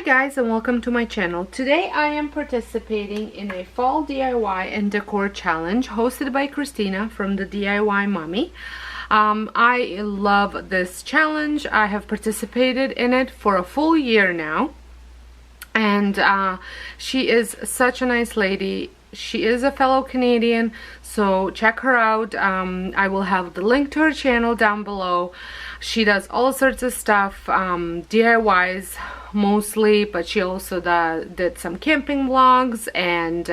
guys, and welcome to my channel. Today I am participating in a fall DIY and decor challenge hosted by Christina from the DIY Mommy. I love this challenge. I have participated in it for a full year now, and she is such a nice lady. She is a fellow Canadian, so check her out. I will have the link to her channel down below. She does all sorts of stuff, DIYs mostly, but she also did some camping vlogs and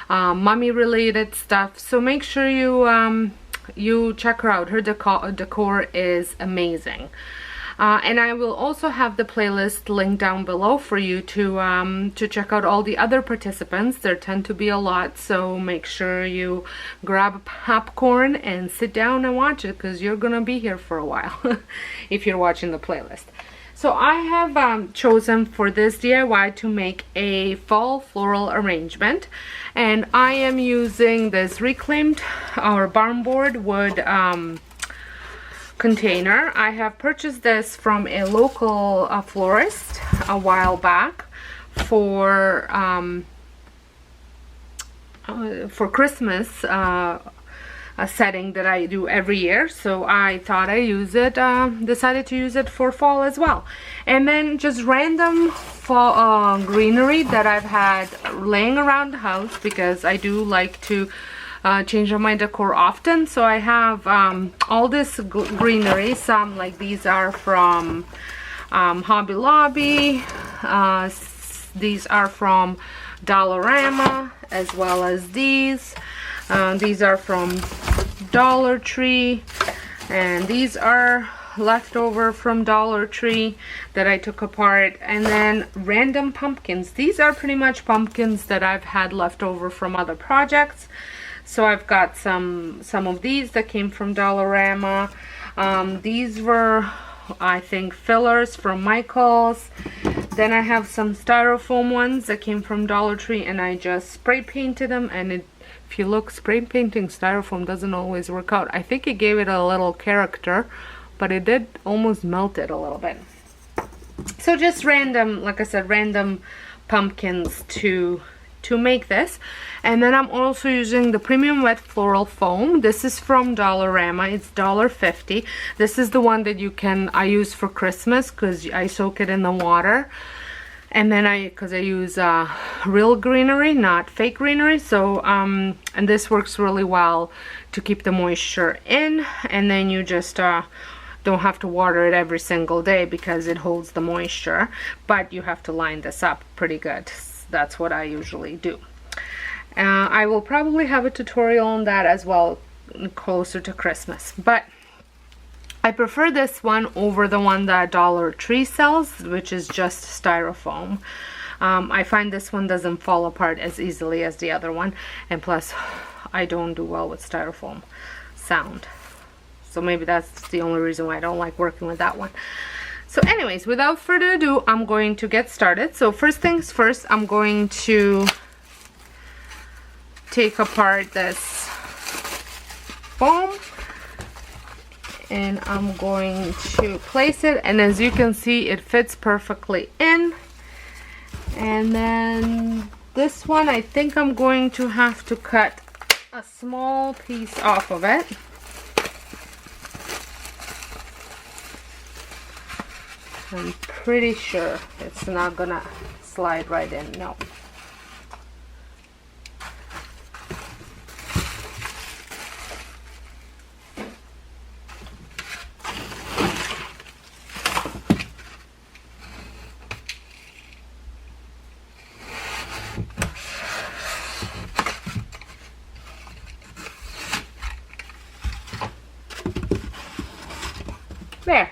mommy related stuff. So make sure you check her out. Her decor is amazing. And I will also have the playlist linked down below for you to check out all the other participants. There tend to be a lot, so make sure you grab a popcorn and sit down and watch it, because you're gonna be here for a while if you're watching the playlist. So I have chosen for this DIY to make a fall floral arrangement, and I am using this reclaimed or barnboard wood container. I have purchased this from a local florist a while back for Christmas, a setting that I do every year. So I thought I use it, decided to use it for fall as well. And then just random fall greenery that I've had laying around the house, because I do like to change up my decor often. So I have all this greenery. Some like these are from Hobby Lobby. These are from Dollarama, as well as these. These are from Dollar Tree, and these are leftover from Dollar Tree that I took apart. And then random pumpkins. These are pretty much pumpkins that I've had left over from other projects. So I've got some of these that came from Dollarama. These were, I think, fillers from Michael's. Then I have some styrofoam ones that came from Dollar Tree, and I just spray painted them. And if you look, spray painting styrofoam doesn't always work out. I think it gave it a little character, but it did almost melt it a little bit. So just random, like I said, random pumpkins to make this. And then I'm also using the premium wet floral foam. This is from Dollarama. It's $1.50. This is the one that I use for Christmas, because I soak it in the water. And then because I use real greenery, not fake greenery. So and this works really well to keep the moisture in, and then you just don't have to water it every single day because it holds the moisture. But you have to line this up pretty good. That's what I usually do. I will probably have a tutorial on that as well closer to Christmas, but I prefer this one over the one that Dollar Tree sells, which is just styrofoam. I find this one doesn't fall apart as easily as the other one, and plus I don't do well with styrofoam sound, so maybe that's the only reason why I don't like working with that one. So anyways, without further ado, I'm going to get started. So first things first, I'm going to take apart this foam, and I'm going to place it, and as you can see, it fits perfectly in. And then this one, I think I'm going to have to cut a small piece off of it. I'm pretty sure it's not gonna slide right in. No. There.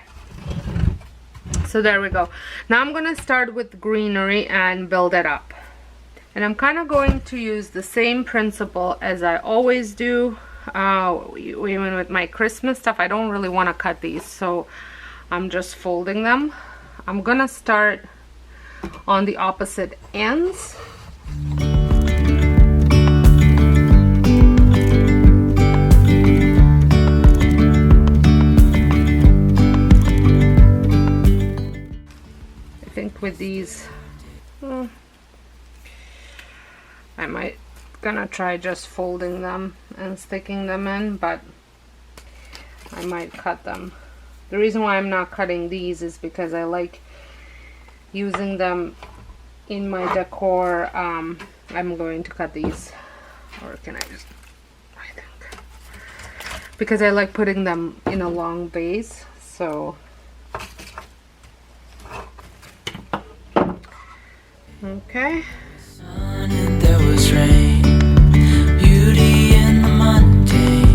So there we go. Now I'm gonna start with greenery and build it up. And I'm kind of going to use the same principle as I always do, even with my Christmas stuff. I don't really want to cut these, so I'm just folding them. I'm gonna start on the opposite ends. with these gonna try just folding them and sticking them in, but I might cut them. The reason why I'm not cutting these is because I like using them in my decor. I'm going to cut these, or can I just, I think, because I like putting them in a long vase. So okay. And there was rain, beauty in the mundane.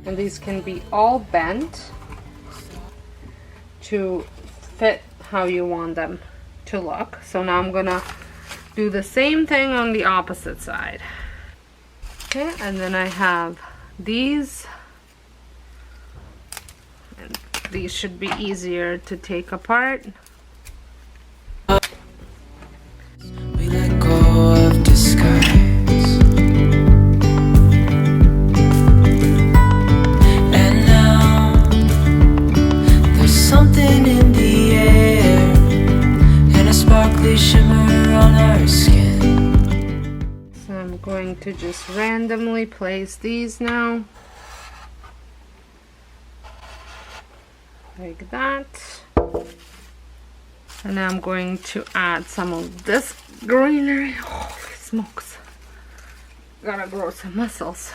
And these can be all bent to fit how you want them to look. So now I'm gonna do the same thing on the opposite side. Okay, and then I have these, and these should be easier to take apart. We let go of disguise, and now there's something in the air and a sparkly shimmer on our skin. So I'm going to just randomly place these now, like that. And now I'm going to add some of this greenery. Holy smokes. Gotta grow some muscles.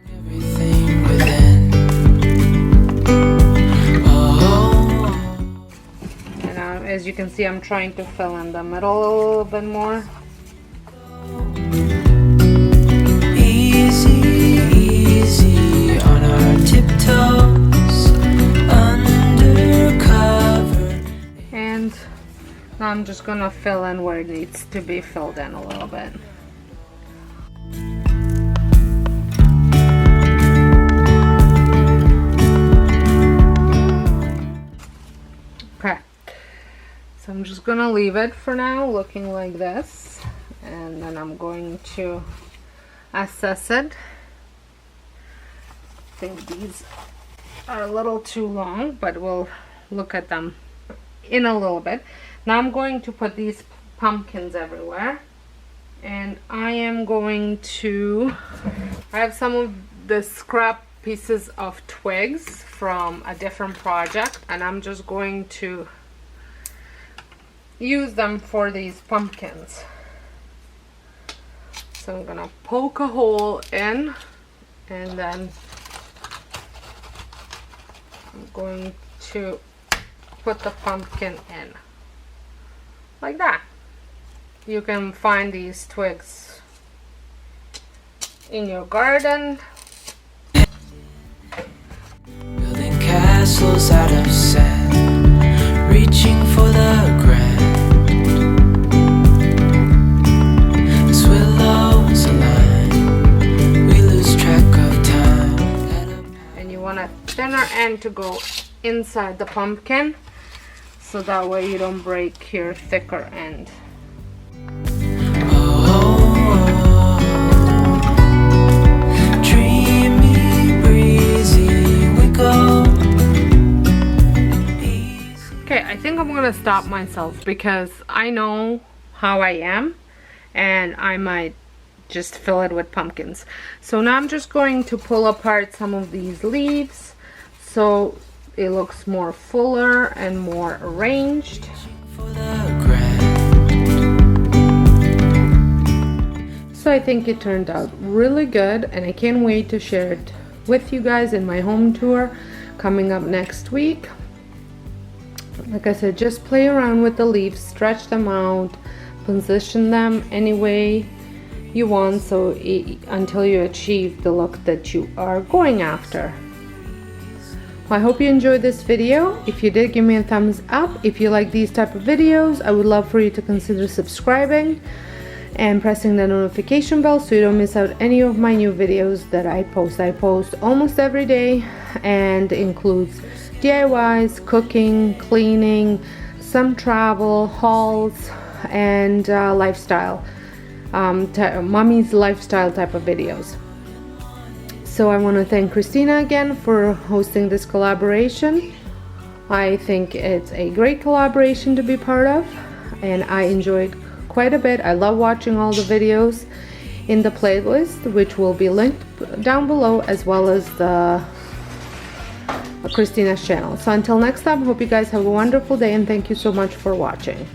Everything within. Oh. And as you can see, I'm trying to fill in the middle a little bit more. Easy, easy on our tiptoes, undercover. And now I'm just gonna fill in where it needs to be filled in a little bit. Okay, so I'm just gonna leave it for now looking like this, and then I'm going to assess it. I think these are a little too long, but we'll look at them in a little bit. Now I'm going to put these pumpkins everywhere, and I am going to, I have some of the scrap pieces of twigs from a different project, and I'm just going to use them for these pumpkins. So I'm gonna poke a hole in, and then I'm going to put the pumpkin in like that. You can find these twigs in your garden. Building castles out of sand, reaching for the grand. As willows align, we lose track of time. And you want a thinner end to go inside the pumpkin, so that way you don't break your thicker end. Okay, I think I'm gonna stop myself because I know how I am, and I might just fill it with pumpkins. So now I'm just going to pull apart some of these leaves so it looks more fuller and more arranged. So I think it turned out really good, and I can't wait to share it with you guys in my home tour coming up next week. Like I said, just play around with the leaves, stretch them out, position them any way you want, so until you achieve the look that you are going after. Well, I hope you enjoyed this video. If you did, give me a thumbs up. If you like these type of videos, I would love for you to consider subscribing and pressing the notification bell so you don't miss out any of my new videos that I post. I post almost every day, and includes DIYs, cooking, cleaning, some travel, hauls, and lifestyle, mommy's lifestyle type of videos. So I want to thank Christina again for hosting this collaboration. I think it's a great collaboration to be part of, and I enjoyed quite a bit. I love watching all the videos in the playlist, which will be linked down below, as well as the Christina's channel. So until next time, hope you guys have a wonderful day, and thank you so much for watching.